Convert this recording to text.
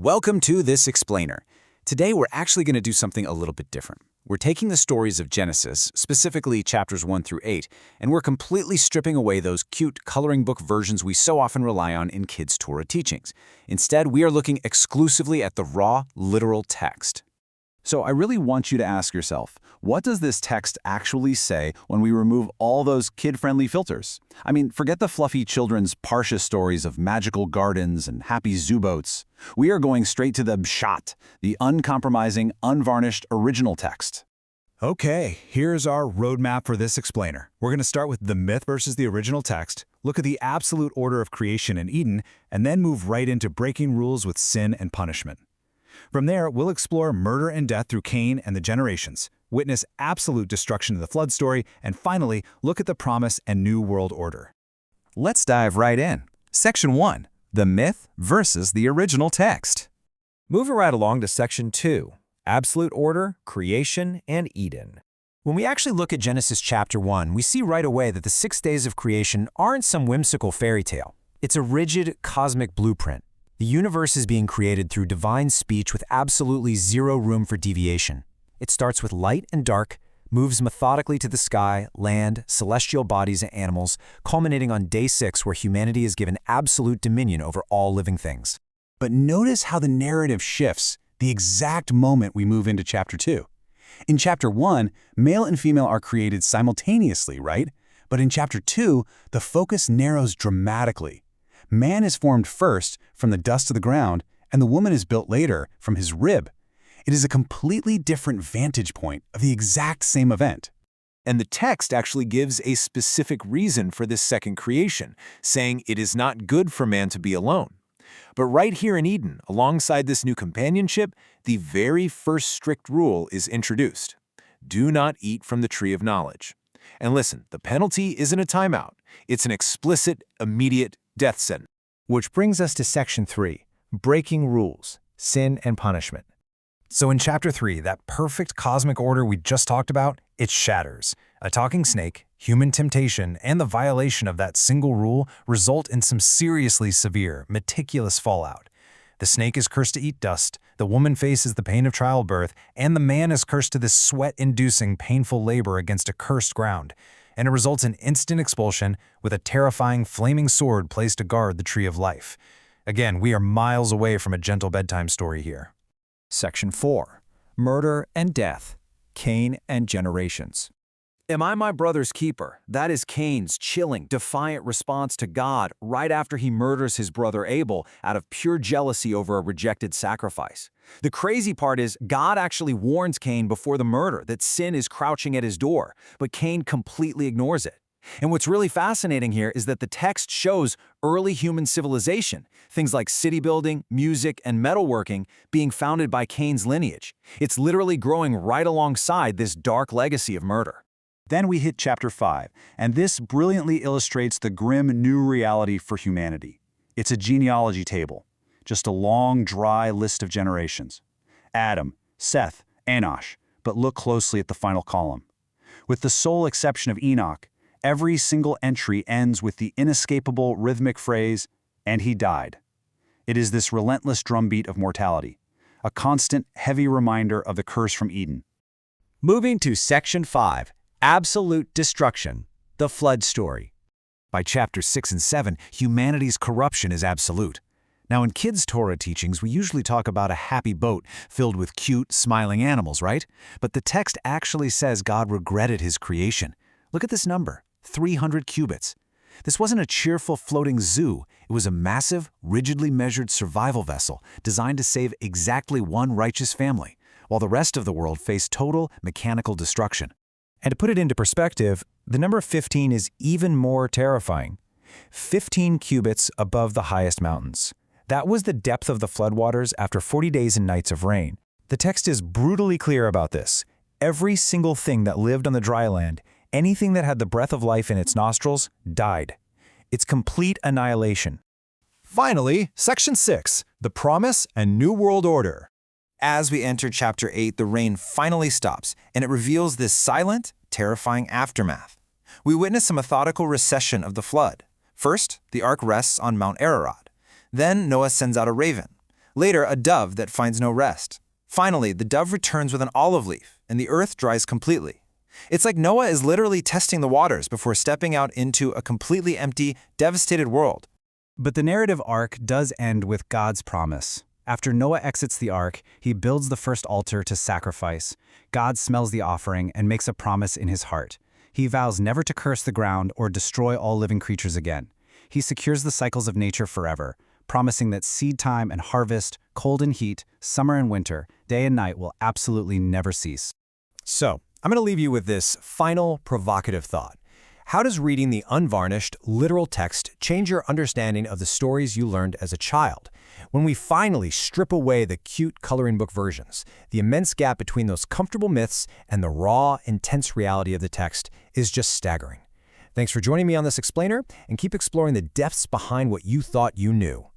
Welcome to This Explainer. Today we're actually going to do something a little bit different. We're taking the stories of Genesis, specifically chapters 1 through 8, and we're completely stripping away those cute coloring book versions we so often rely on in kids' Torah teachings. Instead, we are looking exclusively at the raw, literal text. So I really want you to ask yourself, what does this text actually say when we remove all those kid-friendly filters? I mean, forget the fluffy children's Parsha stories of magical gardens and happy zoo boats. We are going straight to the pshat, the uncompromising, unvarnished original text. Okay, here's our roadmap for this explainer. We're going to start with the myth versus the original text, look at the absolute order of creation in Eden, and then move right into breaking rules with sin and punishment. From there, we'll explore murder and death through Cain and the generations, witness absolute destruction of the flood story, and finally, look at the promise and new world order. Let's dive right in. Section 1. The myth versus the original text. Moving right along to Section 2. Absolute order, creation, and Eden. When we actually look at Genesis chapter 1, we see right away that the 6 days of creation aren't some whimsical fairy tale. It's a rigid, cosmic blueprint. The universe is being created through divine speech with absolutely zero room for deviation. It starts with light and dark, moves methodically to the sky, land, celestial bodies, and animals, culminating on day 6 where humanity is given absolute dominion over all living things. But notice how the narrative shifts the exact moment we move into chapter 2. In chapter 1, male and female are created simultaneously, right? But in chapter 2, the focus narrows dramatically. Man is formed first from the dust of the ground, and the woman is built later from his rib. It is a completely different vantage point of the exact same event. And the text actually gives a specific reason for this second creation, saying it is not good for man to be alone. But right here in Eden, alongside this new companionship, the very first strict rule is introduced. Do not eat from the tree of knowledge. And listen, the penalty isn't a timeout. It's an explicit, immediate death sentence. Which brings us to Section 3, breaking rules, sin and punishment. So in Chapter 3, that perfect cosmic order we just talked about, it shatters. A talking snake, human temptation, and the violation of that single rule result in some seriously severe, meticulous fallout. The snake is cursed to eat dust, the woman faces the pain of childbirth, and the man is cursed to this sweat-inducing, painful labor against a cursed ground. And it results in instant expulsion with a terrifying flaming sword placed to guard the tree of life. Again, we are miles away from a gentle bedtime story here. Section 4. Murder and death, Cain and generations. Am I my brother's keeper? That is Cain's chilling, defiant response to God right after he murders his brother Abel out of pure jealousy over a rejected sacrifice. The crazy part is God actually warns Cain before the murder that sin is crouching at his door, but Cain completely ignores it. And what's really fascinating here is that the text shows early human civilization, things like city building, music, and metalworking being founded by Cain's lineage. It's literally growing right alongside this dark legacy of murder. Then we hit chapter 5, and this brilliantly illustrates the grim new reality for humanity. It's a genealogy table, just a long, dry list of generations. Adam, Seth, Enosh, but look closely at the final column. With the sole exception of Enoch, every single entry ends with the inescapable rhythmic phrase, "and he died." It is this relentless drumbeat of mortality, a constant, heavy reminder of the curse from Eden. Moving to Section 5, Absolute Destruction, the Flood Story. By chapters 6 and 7, humanity's corruption is absolute. Now, in kids' Torah teachings, we usually talk about a happy boat filled with cute, smiling animals, right? But the text actually says God regretted his creation. Look at this number, 300 cubits. This wasn't a cheerful floating zoo. It was a massive, rigidly measured survival vessel designed to save exactly one righteous family, while the rest of the world faced total mechanical destruction. And to put it into perspective, the number 15 is even more terrifying. 15 cubits above the highest mountains. That was the depth of the floodwaters after 40 days and nights of rain. The text is brutally clear about this. Every single thing that lived on the dry land, anything that had the breath of life in its nostrils, died. It's complete annihilation. Finally, Section 6, the promise and new world order. As we enter Chapter 8, the rain finally stops, and it reveals this silent, terrifying aftermath. We witness a methodical recession of the flood. First, the ark rests on Mount Ararat. Then Noah sends out a raven. Later, a dove that finds no rest. Finally, the dove returns with an olive leaf, and the earth dries completely. It's like Noah is literally testing the waters before stepping out into a completely empty, devastated world. But the narrative arc does end with God's promise. After Noah exits the ark, he builds the first altar to sacrifice. God smells the offering and makes a promise in his heart. He vows never to curse the ground or destroy all living creatures again. He secures the cycles of nature forever, promising that seed time and harvest, cold and heat, summer and winter, day and night will absolutely never cease. So, I'm going to leave you with this final provocative thought. How does reading the unvarnished, literal text change your understanding of the stories you learned as a child? When we finally strip away the cute coloring book versions, the immense gap between those comfortable myths and the raw, intense reality of the text is just staggering. Thanks for joining me on this explainer, and keep exploring the depths behind what you thought you knew.